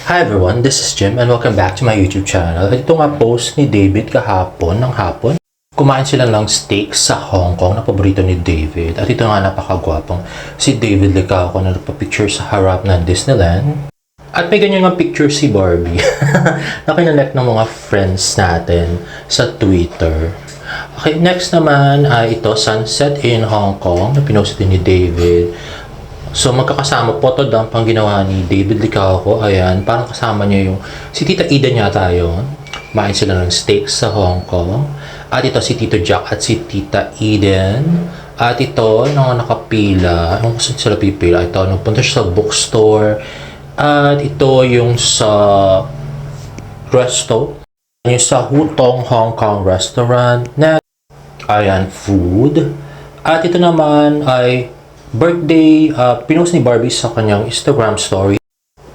Hi everyone, this is Jim and welcome back to my YouTube channel. Ito nga post ni David kahapon ng hapon. Kumain sila ng steak sa Hong Kong na paborito ni David. At ito nga napakagwapong si David Licauco na nagpa-picture sa harap ng Disneyland. At may ganyan nga picture si Barbie na kinalek ng mga friends natin sa Twitter. Okay, next naman ay ito, Sunset in Hong Kong na pinost din ni David. So, magkakasama, photo dump ang ginawa ni David Licauco. Ayan, parang kasama niya yung, si Tita Eden yata yun. Kumain sila ng steak sa Hong Kong. At ito si Tito Jack at si Tita Eden. At ito, nang nakapila, kung saan sila pipila, ito, nagpunta siya sa bookstore. At ito yung sa resto. Yung sa Hutong Hong Kong restaurant. Na, ayan, food. At ito naman ay birthday, pinost ni Barbie sa kanyang Instagram story.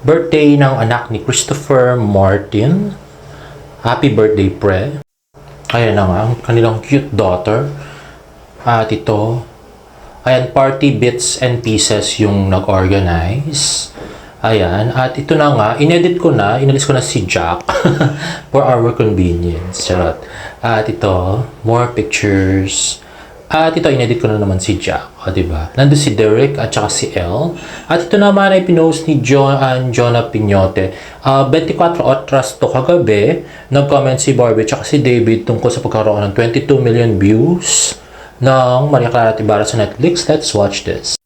Birthday ng anak ni Christopher Martin. Happy birthday, pre. Ayan na nga, ang kanilang cute daughter. At ito, ayan, party bits and pieces yung nag-organize. Ayan, at ito na nga, inalis ko na si Jack for our convenience. Charot. At ito, more pictures. At ito, inedit ko na naman si Jack. O, diba? Nandun si Derek at saka si Elle. At ito naman ay pinost ni Jonah Pignote. 24 oras to kagabi, nag-comment si Barbie at saka si David tungkol sa pagkaroon ng 22 million views ng Maria Clara Tibara sa Netflix. Let's watch this.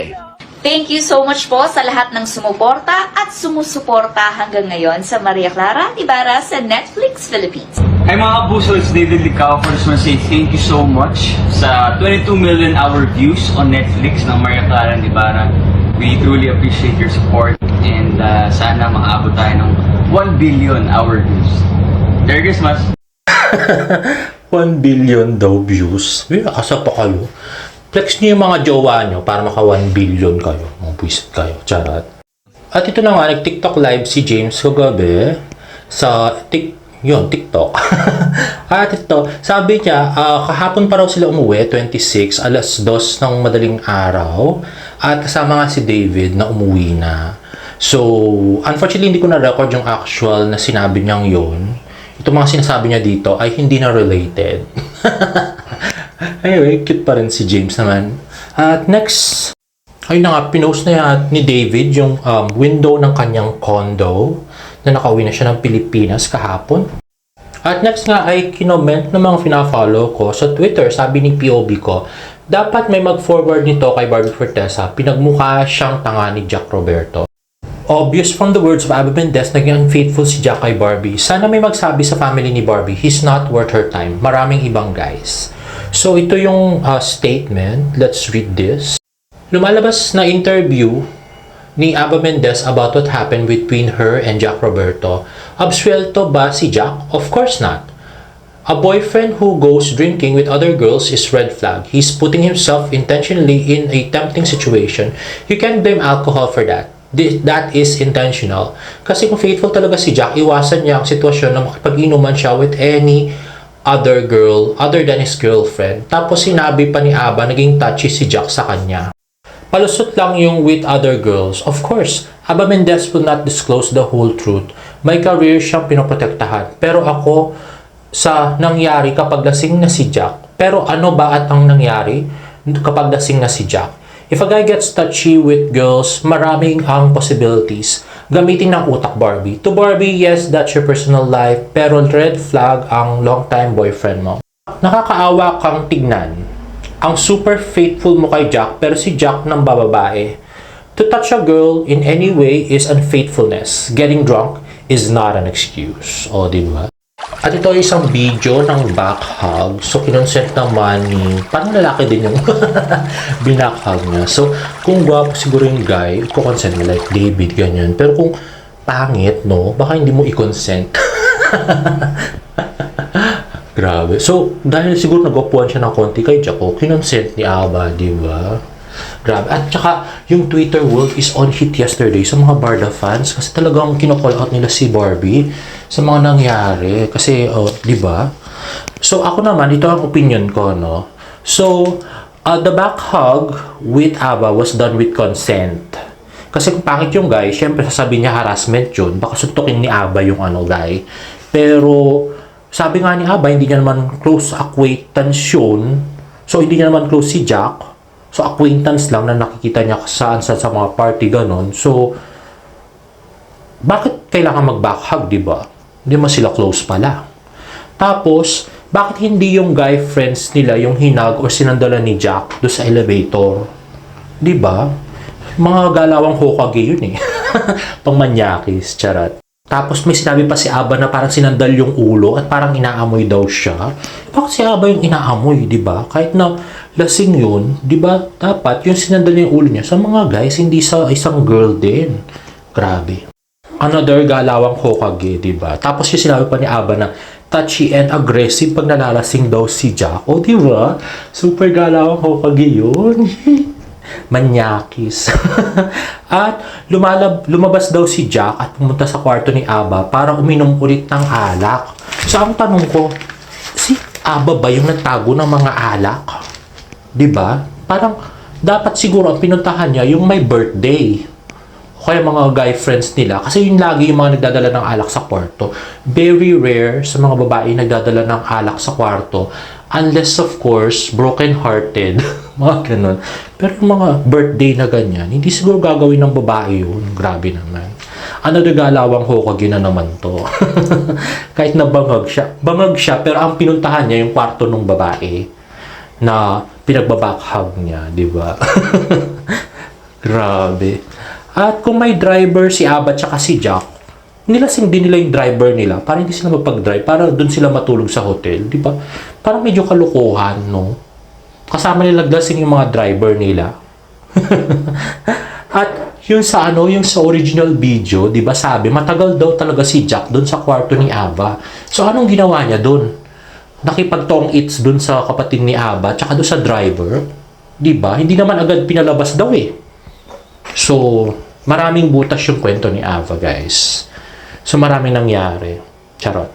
Thank you so much po sa lahat ng sumuporta at sumusuporta hanggang ngayon sa Maria Clara Tibara sa Netflix Philippines. Hi mga kapuso, it's David Licauco. I just want to say thank you so much sa 22 million hour views on Netflix ng Maria Clara Tibara. We truly appreciate your support and sana makaabot tayo ng 1 billion hour views. Merry Christmas! 1 billion daw views. Asa pa kayo? Flex niyo yung mga jowa nyo para maka 1 billion kayo. Mga buwisit kayo. Charot. At ito na nga, nag-TikTok live si James kagabi sa TikTok. At ito, sabi niya, kahapon pa raw sila umuwi, 26, alas 2 ng madaling araw. At kasama nga si David na umuwi na. So, unfortunately, hindi ko na-record yung actual na sinabi niyang yun. Ito mga sinasabi niya dito ay hindi na related. Anyway, cute pa rin si James naman. At next, ayun na nga, pinost na yan ni David yung window ng kanyang condo na nakauwi na siya ng Pilipinas kahapon. At next nga ay kinoment ng mga fina-follow ko sa Twitter. Sabi ni POB ko, dapat may mag-forward nito kay Barbie Fortesa. Pinagmukha siyang tanga ni Jack Roberto. Obvious from the words of Aba Mendez, naging unfaithful si Jack kay Barbie. Sana may magsabi sa family ni Barbie, he's not worth her time. Maraming ibang guys. So ito yung statement. Let's read this. Lumalabas na interview ni Aba Mendez about what happened between her and Jack Roberto. Absuelto ba si Jack? Of course not. A boyfriend who goes drinking with other girls is red flag. He's putting himself intentionally in a tempting situation. You can't blame alcohol for that. That is intentional. Kasi kung faithful talaga si Jack, iwasan niya ang sitwasyon na makipag-inuman siya with any other girl other than his girlfriend. Tapos sinabi pa ni Aba, naging touchy si Jack sa kanya. Palusot lang yung with other girls. Of course, Aba Mendez will not disclose the whole truth. May career siyang pinoprotektahan. Pero ako, sa nangyari kapag lasing na si Jack. Pero ano ba at ang nangyari kapag lasing na si Jack? If a guy gets touchy with girls, maraming ang possibilities. Gamitin ng utak, Barbie. To Barbie, yes, that's your personal life, pero red flag ang long-time boyfriend mo. Nakakaawa kang tignan. Ang super faithful mo kay Jack, pero si Jack nang bababae. To touch a girl in any way is unfaithfulness. Getting drunk is not an excuse. O, diba? At ito ay isang video ng back hug. So, kinonsent naman ni, parang lalaki din yung binack hug niya. So, kung gwapo siguro yung guy, i-consent mo like David, ganyan. Pero kung pangit, no, baka hindi mo i-consent. Grabe. So, dahil siguro nagwapuan siya ng konti kay Jaco, kinonsent ni Aba, di ba? Grabe. At saka, yung Twitter world is on hit yesterday sa mga Barda fans kasi talagang kinocall out nila si Barbie sa mga nangyari. Kasi, di ba? So, ako naman, ito ang opinion ko, no? So, the back hug with Aba was done with consent. Kasi kung pangit yung guy, syempre sasabihin niya harassment yun. Baka suntukin ni Aba yung guy. Pero, sabi nga ni Aba, hindi niya naman close acquaintance yun. So, hindi niya naman close si Jack. So, acquaintance lang na nakikita niya saan sa mga party, ganon. So, bakit kailangan mag-backhug, di ba? Hindi man sila close pala. Tapos, bakit hindi yung guy friends nila yung hinag o sinandala ni Jack do sa elevator? Di ba? Mga galawang Hokage yun eh. Pangmanyakis, charat. Tapos may sinabi pa si Aba na parang sinandal yung ulo at parang inaamoy daw siya. Bakit si Aba yung inaamoy, di ba? Kahit na lasing yun, di ba? Dapat yung sinandal yung ulo niya sa mga guys, hindi sa isang girl din. Grabe. Another galawang Hokage, di ba? Tapos yung sinabi pa ni Aba na touchy and aggressive pag nalalasing daw si Jack. O, di ba? Super galawang Hokage yun. Manyakis. At lumabas daw si Jack at pumunta sa kwarto ni Aba para uminom ulit ng alak. So, ang tanong ko, si Aba ba yung nagtago ng mga alak? Di ba? Parang, dapat siguro ang pinuntahan niya yung may birthday. O kaya mga guy friends nila. Kasi yun lagi yung mga nagdadala ng alak sa kwarto. Very rare sa mga babae nagdadala ng alak sa kwarto. Unless, of course, broken-hearted. Mga ganun. Pero yung mga birthday na ganyan, hindi siguro gagawin ng babae yun. Grabe naman. Another galawang Hokage na naman to. Kahit na bangag siya. Bangag siya, pero ang pinuntahan niya yung kwarto ng babae na pinagbabakhag niya, di ba? Grabe. At kung may driver si Aba tsaka si Jack, nilasing din nila yung driver nila para hindi sila mapag-drive, para doon sila matulog sa hotel, di ba? Parang medyo kalokohan, no? Kasama nila lasing yung mga driver nila. At yung sa yung sa original video, di ba sabi, matagal daw talaga si Jack doon sa kwarto ni Aba. So anong ginawa niya doon? Nakipagtong its doon sa kapatid ni Aba, tsaka doon sa driver, di ba? Hindi naman agad pinalabas daw eh. So, maraming butas yung kwento ni Ava, guys. So, maraming nangyari. Charot.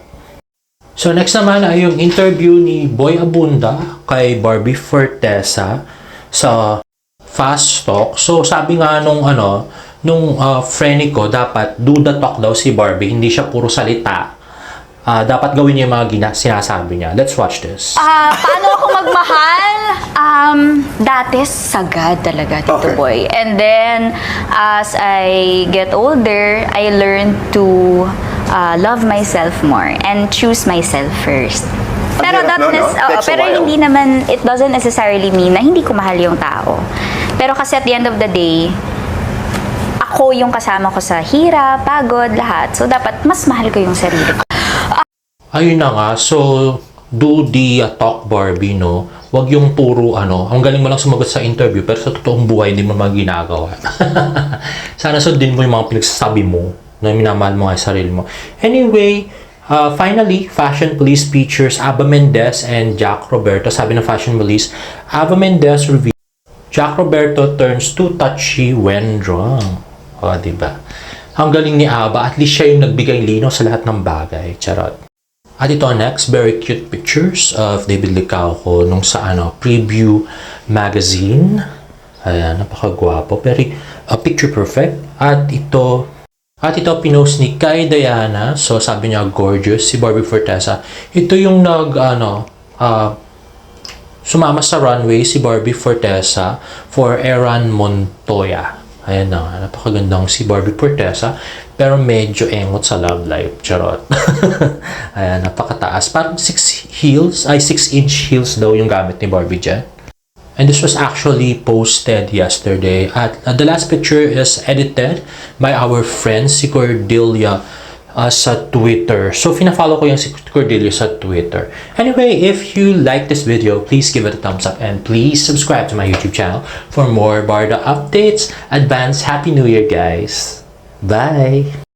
So, next naman ay yung interview ni Boy Abunda kay Barbie Fortesa sa Fast Talk. So, sabi nga nung friend ko, dapat do the talk daw si Barbie. Hindi siya puro salita. Dapat gawin niya yung mga sinasabi niya. Let's watch this. Paano ako magmahal? Dati sagad talaga, Tito Boy. And then, as I get older, I learned to love myself more and choose myself first. Pero hindi naman, it doesn't necessarily mean na hindi ko mahal yung tao. Pero kasi at the end of the day, ako yung kasama ko sa hirap, pagod, lahat. So, dapat mas mahal ko yung sarili ko. Ayun na nga. So, do the talk, Barbie, no? Wag yung puro, ang galing mo lang sumagot sa interview, pero sa totoong buhay, hindi mo mga ginagawa. Sana sundin mo yung mga pinagsasabi mo, na minamahal mo nga sarili mo. Anyway, finally, Fashion Police features Aba Mendez and Jack Roberto. Sabi ng Fashion Police, Aba Mendez reveals Jack Roberto turns too touchy when drunk. O, diba? Ang galing ni Aba, at least siya yung nagbigay linaw sa lahat ng bagay. Charot. At ito next, very cute pictures of David Licauco nung sa preview magazine. Ayan, napakagwapo. Very picture perfect. At ito pinost ni Kai Diana. So sabi niya gorgeous si Barbie Fortesa. Ito yung sumama sa runway si Barbie Fortesa for Eran Montoya. Ayan na, napakagandang si Barbie Fortesa. Pero medyo engot sa love life. Charot. Ayan, napakataas. Parang 6 inch heels daw yung gamit ni Barbie dyan. And this was actually posted yesterday. At the last picture is edited by our friend, si Cordelia, sa Twitter. So, fina-follow ko yung si Cordelia sa Twitter. Anyway, if you like this video, please give it a thumbs up and please subscribe to my YouTube channel for more Barda updates. Advance Happy New Year, guys! Bye!